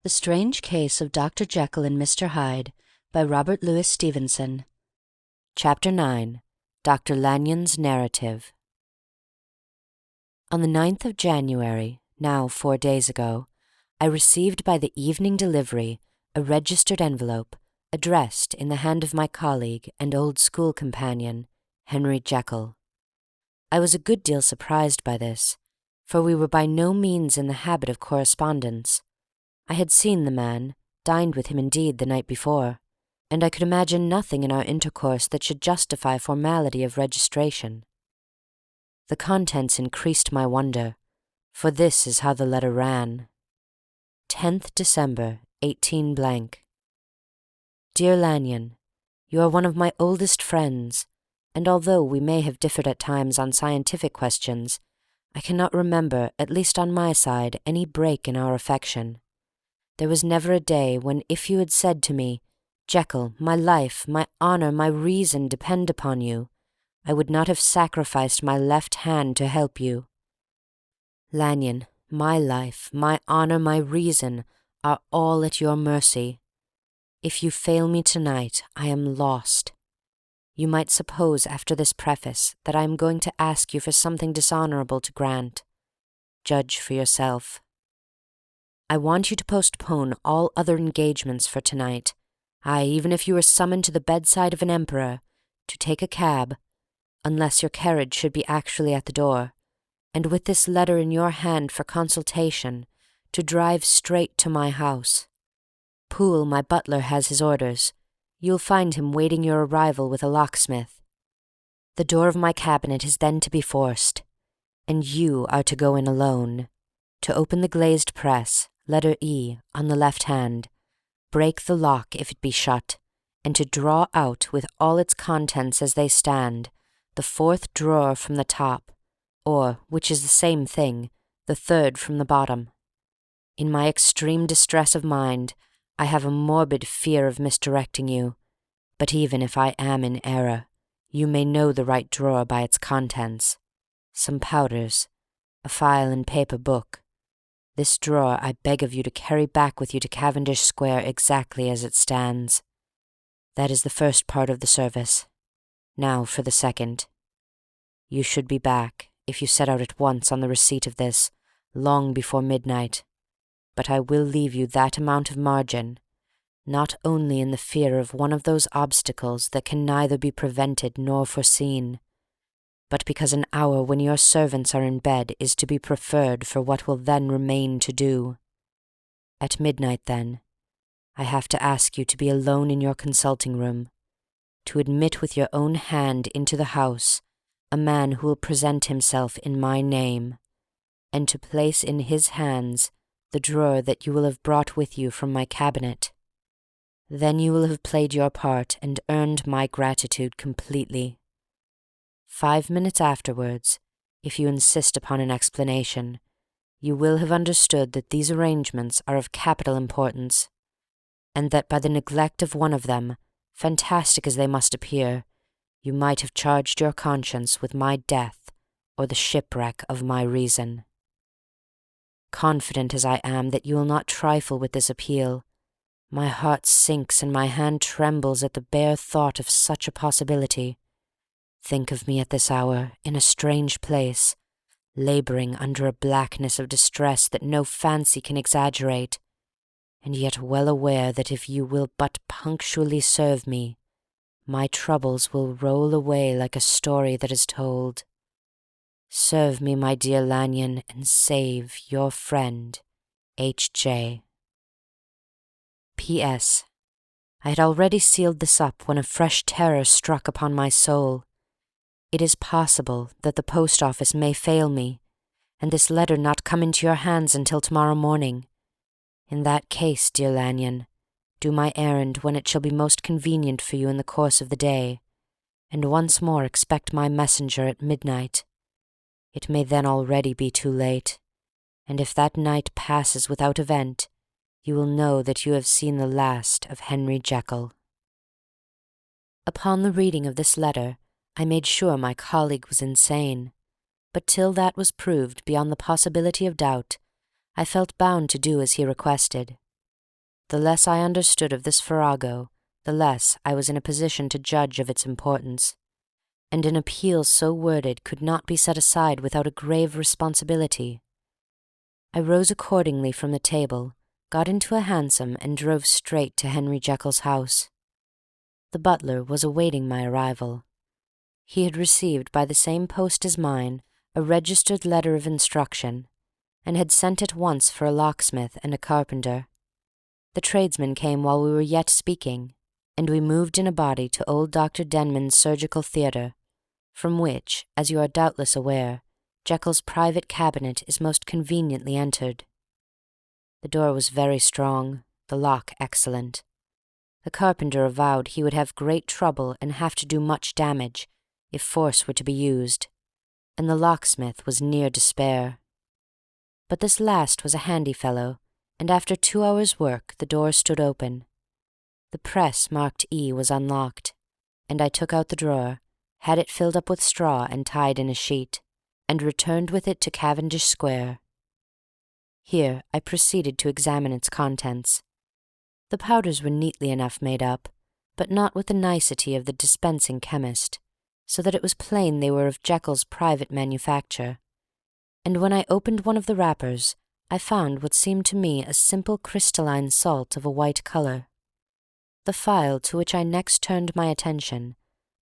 The Strange Case of Dr. Jekyll and Mr. Hyde by Robert Louis Stevenson. Chapter 9. Dr. Lanyon's Narrative. On the 9th of January, now 4 days ago, I received by the evening delivery a registered envelope addressed in the hand of my colleague and old school companion, Henry Jekyll. I was a good deal surprised by this, for we were by no means in the habit of correspondence. I had seen the man, dined with him indeed the night before, and I could imagine nothing in our intercourse that should justify formality of registration. The contents increased my wonder, for this is how the letter ran. 10th December, 18 Dear Lanyon, you are one of my oldest friends, and although we may have differed at times on scientific questions, I cannot remember, at least on my side, any break in our affection. There was never a day when if you had said to me, "Jekyll, my life, my honor, my reason depend upon you," I would not have sacrificed my left hand to help you. Lanyon, my life, my honor, my reason are all at your mercy. If you fail me tonight, I am lost. You might suppose after this preface that I am going to ask you for something dishonorable to grant. Judge for yourself. I want you to postpone all other engagements for tonight, aye, even if you were summoned to the bedside of an emperor, to take a cab, unless your carriage should be actually at the door, and with this letter in your hand for consultation, to drive straight to my house. Poole, my butler, has his orders. You'll find him waiting your arrival with a locksmith. The door of my cabinet is then to be forced, and you are to go in alone, to open the glazed press, letter E, on the left hand, break the lock if it be shut, and to draw out with all its contents as they stand, the fourth drawer from the top, or, which is the same thing, the third from the bottom. In my extreme distress of mind, I have a morbid fear of misdirecting you, but even if I am in error, you may know the right drawer by its contents. Some powders, a file and paper book. This drawer I beg of you to carry back with you to Cavendish Square exactly as it stands. That is the first part of the service. Now for the second. You should be back, if you set out at once on the receipt of this, long before midnight. But I will leave you that amount of margin, not only in the fear of one of those obstacles that can neither be prevented nor foreseen, but because an hour when your servants are in bed is to be preferred for what will then remain to do. At midnight, then, I have to ask you to be alone in your consulting room, to admit with your own hand into the house a man who will present himself in my name, and to place in his hands the drawer that you will have brought with you from my cabinet. Then you will have played your part and earned my gratitude completely. 5 minutes afterwards, if you insist upon an explanation, you will have understood that these arrangements are of capital importance, and that by the neglect of one of them, fantastic as they must appear, you might have charged your conscience with my death or the shipwreck of my reason. Confident as I am that you will not trifle with this appeal, my heart sinks and my hand trembles at the bare thought of such a possibility. Think of me at this hour, in a strange place, laboring under a blackness of distress that no fancy can exaggerate, and yet well aware that if you will but punctually serve me, my troubles will roll away like a story that is told. Serve me, my dear Lanyon, and save your friend, H.J. P.S. I had already sealed this up when a fresh terror struck upon my soul. It is possible that the post office may fail me, and this letter not come into your hands until tomorrow morning. In that case, dear Lanyon, do my errand when it shall be most convenient for you in the course of the day, and once more expect my messenger at midnight. It may then already be too late, and if that night passes without event, you will know that you have seen the last of Henry Jekyll. Upon the reading of this letter, I made sure my colleague was insane, but till that was proved beyond the possibility of doubt, I felt bound to do as he requested. the less I understood of this farrago, the less I was in a position to judge of its importance, and an appeal so worded could not be set aside without a grave responsibility. I rose accordingly from the table, got into a hansom, and drove straight to Henry Jekyll's house. The butler was awaiting my arrival. He had received by the same post as mine a registered letter of instruction, and had sent at once for a locksmith and a carpenter. The tradesmen came while we were yet speaking, and we moved in a body to old Dr. Denman's surgical theatre, from which, as you are doubtless aware, Jekyll's private cabinet is most conveniently entered. The door was very strong, the lock excellent. The carpenter avowed he would have great trouble and have to do much damage if force were to be used, and the locksmith was near despair. But this last was a handy fellow, and after 2 hours' work the door stood open. The press marked E was unlocked, and I took out the drawer, had it filled up with straw and tied in a sheet, and returned with it to Cavendish Square. Here I proceeded to examine its contents. The powders were neatly enough made up, but not with the nicety of the dispensing chemist, so that it was plain they were of Jekyll's private manufacture, and when I opened one of the wrappers I found what seemed to me a simple crystalline salt of a white colour. The phial to which I next turned my attention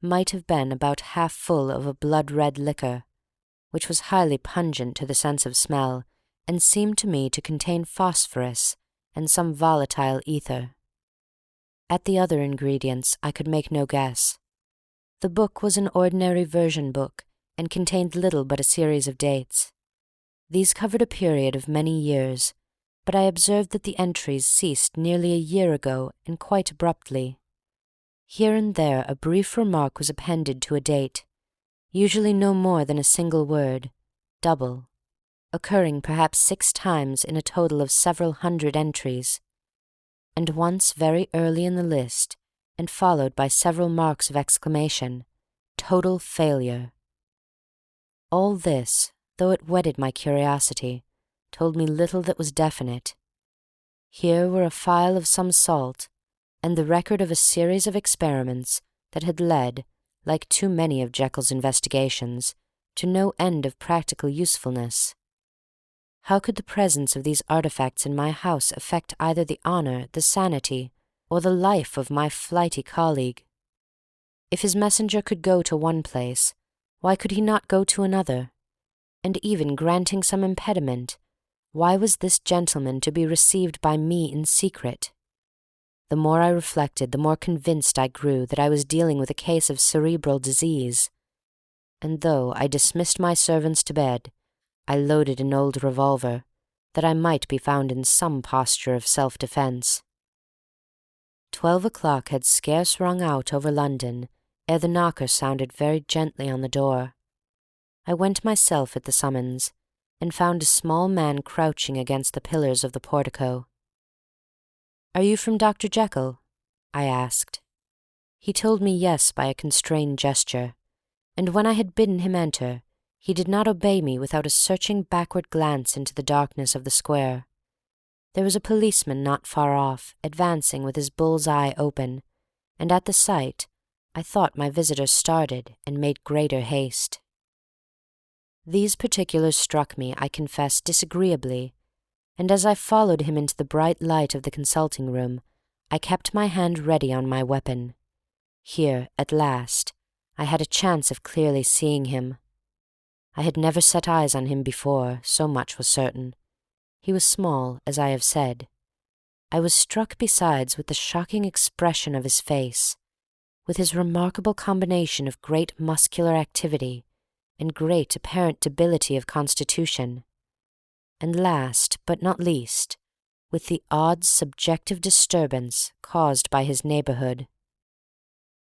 might have been about half full of a blood-red liquor, which was highly pungent to the sense of smell, and seemed to me to contain phosphorus and some volatile ether. At the other ingredients I could make no guess. The book was an ordinary version book, and contained little but a series of dates. These covered a period of many years, but I observed that the entries ceased nearly a year ago and quite abruptly. Here and there a brief remark was appended to a date, usually no more than a single word, double, occurring perhaps 6 times in a total of several hundred entries, and once very early in the list, and followed by several marks of exclamation, total failure. All this, though it whetted my curiosity, told me little that was definite. Here were a phial of some salt, and the record of a series of experiments that had led, like too many of Jekyll's investigations, to no end of practical usefulness. How could the presence of these artifacts in my house affect either the honour, the sanity, or the life of my flighty colleague? If his messenger could go to one place, why could he not go to another? And even granting some impediment, why was this gentleman to be received by me in secret? The more I reflected, the more convinced I grew that I was dealing with a case of cerebral disease, and though I dismissed my servants to bed, I loaded an old revolver, that I might be found in some posture of self-defence. 12 o'clock had scarce rung out over London ere the knocker sounded very gently on the door. I went myself at the summons, and found a small man crouching against the pillars of the portico. "Are you from Dr. Jekyll?" I asked. He told me yes by a constrained gesture, and when I had bidden him enter, he did not obey me without a searching backward glance into the darkness of the square. There was a policeman not far off, advancing with his bull's eye open, and at the sight I thought my visitor started and made greater haste. These particulars struck me, I confess, disagreeably, and as I followed him into the bright light of the consulting room, I kept my hand ready on my weapon. Here, at last, I had a chance of clearly seeing him. I had never set eyes on him before, so much was certain. He was small, as I have said. I was struck besides with the shocking expression of his face, with his remarkable combination of great muscular activity and great apparent debility of constitution, and last, but not least, with the odd subjective disturbance caused by his neighbourhood.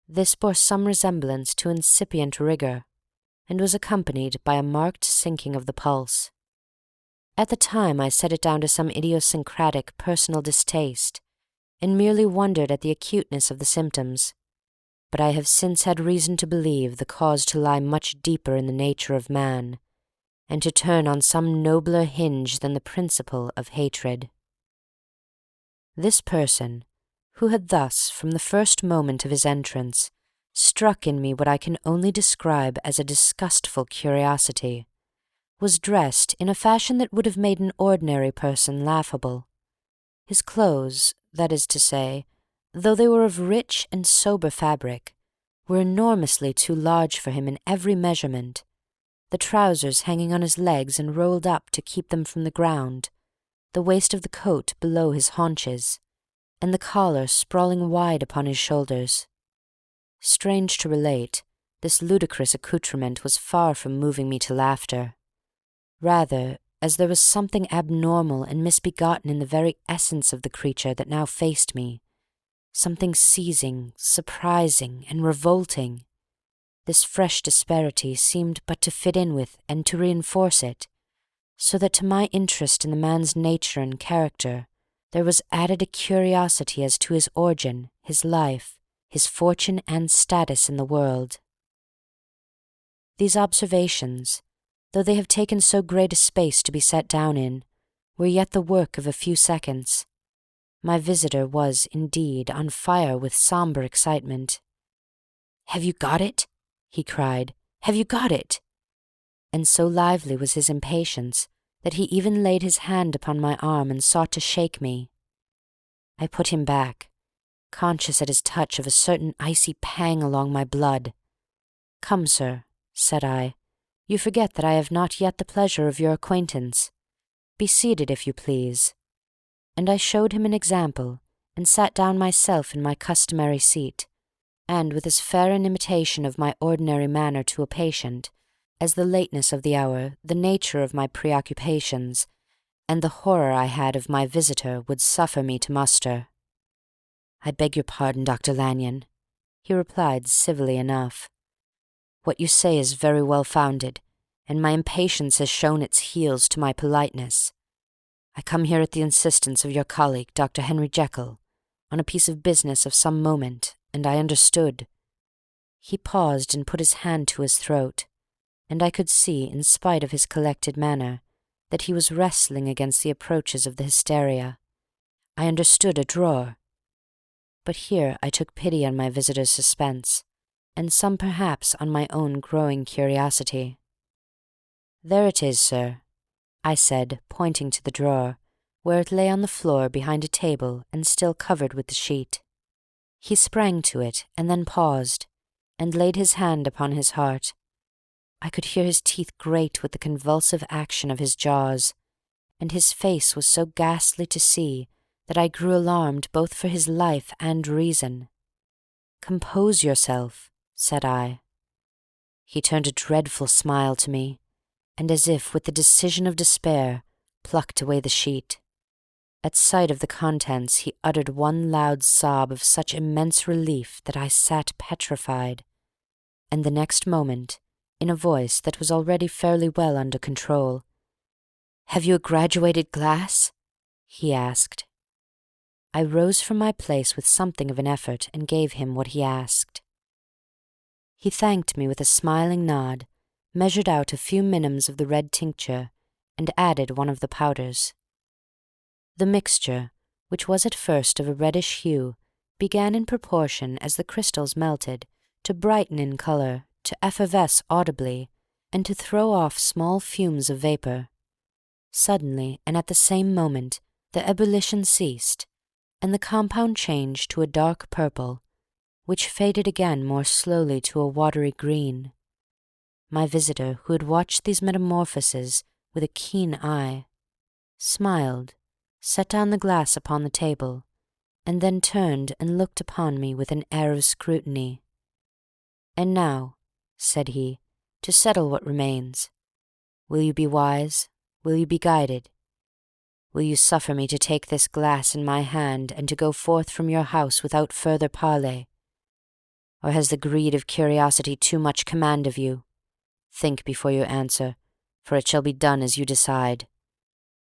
This bore some resemblance to incipient rigour, and was accompanied by a marked sinking of the pulse. At the time I set it down to some idiosyncratic personal distaste, and merely wondered at the acuteness of the symptoms, but I have since had reason to believe the cause to lie much deeper in the nature of man, and to turn on some nobler hinge than the principle of hatred. This person, who had thus, from the first moment of his entrance, struck in me what I can only describe as a disgustful curiosity, was dressed in a fashion that would have made an ordinary person laughable. His clothes, that is to say, though they were of rich and sober fabric, were enormously too large for him in every measurement, the trousers hanging on his legs and rolled up to keep them from the ground, the waist of the coat below his haunches, and the collar sprawling wide upon his shoulders. Strange to relate, this ludicrous accoutrement was far from moving me to laughter. Rather, as there was something abnormal and misbegotten in the very essence of the creature that now faced me, something seizing, surprising, and revolting, this fresh disparity seemed but to fit in with and to reinforce it, so that to my interest in the man's nature and character there was added a curiosity as to his origin, his life, his fortune and status in the world. These observations, though they have taken so great a space to be set down in, were yet the work of a few seconds. My visitor was, indeed, on fire with sombre excitement. "Have you got it?" he cried. "Have you got it?" And so lively was his impatience that he even laid his hand upon my arm and sought to shake me. I put him back, conscious at his touch of a certain icy pang along my blood. "Come, sir," said I, "you forget that I have not yet the pleasure of your acquaintance. Be seated, if you please." And I showed him an example, and sat down myself in my customary seat, and with as fair an imitation of my ordinary manner to a patient as the lateness of the hour, the nature of my preoccupations, and the horror I had of my visitor would suffer me to muster. "I beg your pardon, Dr. Lanyon," he replied civilly enough. "What you say is very well founded, and my impatience has shown its heels to my politeness. I come here at the insistence of your colleague, Dr. Henry Jekyll, on a piece of business of some moment, and I understood—" He paused and put his hand to his throat, and I could see, in spite of his collected manner, that he was wrestling against the approaches of the hysteria. "I understood a drawer—" But here I took pity on my visitor's suspense, and some perhaps on my own growing curiosity. "There it is, sir," I said, pointing to the drawer, where it lay on the floor behind a table and still covered with the sheet. He sprang to it, and then paused, and laid his hand upon his heart. I could hear his teeth grate with the convulsive action of his jaws, and his face was so ghastly to see that I grew alarmed both for his life and reason. "Compose yourself," said I. He turned a dreadful smile to me, and as if with the decision of despair, plucked away the sheet. At sight of the contents he uttered one loud sob of such immense relief that I sat petrified, and the next moment, in a voice that was already fairly well under control, "Have you a graduated glass?" he asked. I rose from my place with something of an effort and gave him what he asked. He thanked me with a smiling nod, measured out a few minims of the red tincture, and added one of the powders. The mixture, which was at first of a reddish hue, began in proportion as the crystals melted to brighten in colour, to effervesce audibly, and to throw off small fumes of vapour. Suddenly, and at the same moment, the ebullition ceased, and the compound changed to a dark purple, which faded again more slowly to a watery green. My visitor, who had watched these metamorphoses with a keen eye, smiled, set down the glass upon the table, and then turned and looked upon me with an air of scrutiny. "And now," said he, "to settle what remains. Will you be wise? Will you be guided? Will you suffer me to take this glass in my hand and to go forth from your house without further parley? Or has the greed of curiosity too much command of you? Think before you answer, for it shall be done as you decide.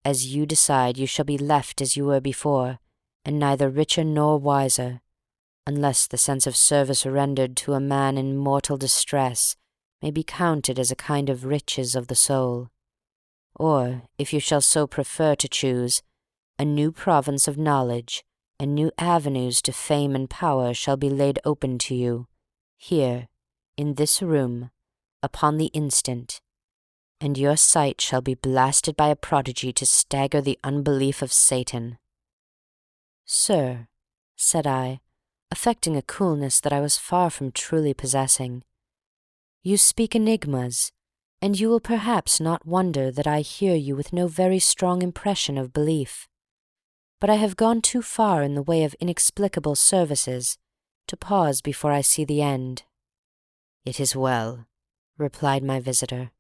As you decide, you shall be left as you were before, and neither richer nor wiser, unless the sense of service rendered to a man in mortal distress may be counted as a kind of riches of the soul. Or, if you shall so prefer to choose, a new province of knowledge, and new avenues to fame and power shall be laid open to you, here, in this room, upon the instant, and your sight shall be blasted by a prodigy to stagger the unbelief of Satan." "Sir," said I, affecting a coolness that I was far from truly possessing, "you speak enigmas, and you will perhaps not wonder that I hear you with no very strong impression of belief. But I have gone too far in the way of inexplicable services to pause before I see the end." "It is well," replied my visitor.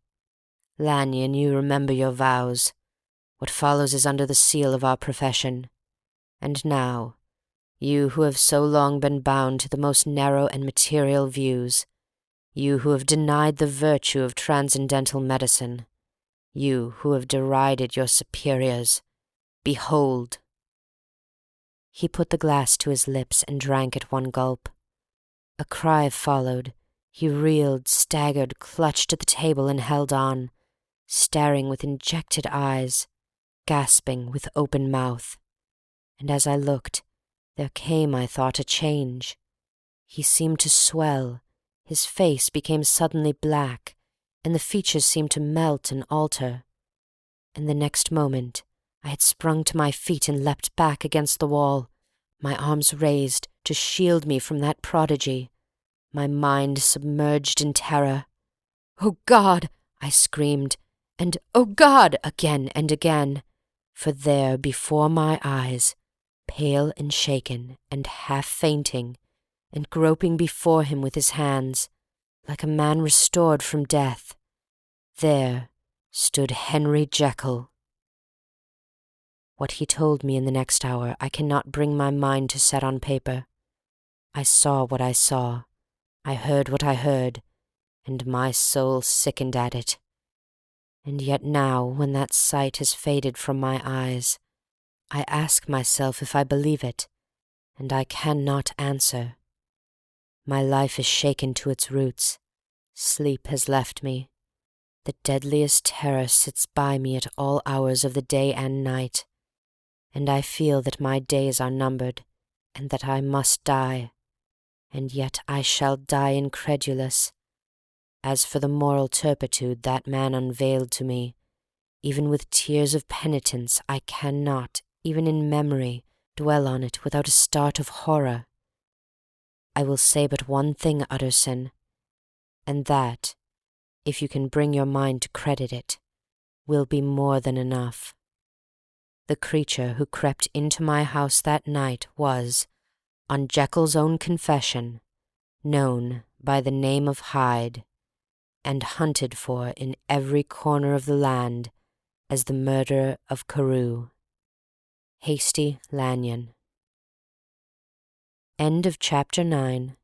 "Lanyon, you remember your vows. What follows is under the seal of our profession. And now, you who have so long been bound to the most narrow and material views, you who have denied the virtue of transcendental medicine, you who have derided your superiors, behold!" He put the glass to his lips and drank at one gulp. A cry followed. He reeled, staggered, clutched at the table and held on, staring with injected eyes, gasping with open mouth. And as I looked, there came, I thought, a change. He seemed to swell, his face became suddenly black, and the features seemed to melt and alter. And the next moment I had sprung to my feet and leapt back against the wall, my arms raised to shield me from that prodigy, my mind submerged in terror. "Oh, God!" I screamed, and "Oh, God!" again and again, for there before my eyes, pale and shaken and half fainting, and groping before him with his hands, like a man restored from death, there stood Henry Jekyll. What he told me in the next hour I cannot bring my mind to set on paper. I saw what I saw, I heard what I heard, and my soul sickened at it. And yet now, when that sight has faded from my eyes, I ask myself if I believe it, and I cannot answer. My life is shaken to its roots. Sleep has left me. The deadliest terror sits by me at all hours of the day and night, and I feel that my days are numbered, and that I must die, and yet I shall die incredulous. As for the moral turpitude that man unveiled to me, even with tears of penitence I cannot, even in memory, dwell on it without a start of horror. I will say but one thing, Utterson, and that, if you can bring your mind to credit it, will be more than enough. The creature who crept into my house that night was, on Jekyll's own confession, known by the name of Hyde, and hunted for in every corner of the land as the murderer of Carew. Hasty Lanyon. End of Chapter 9.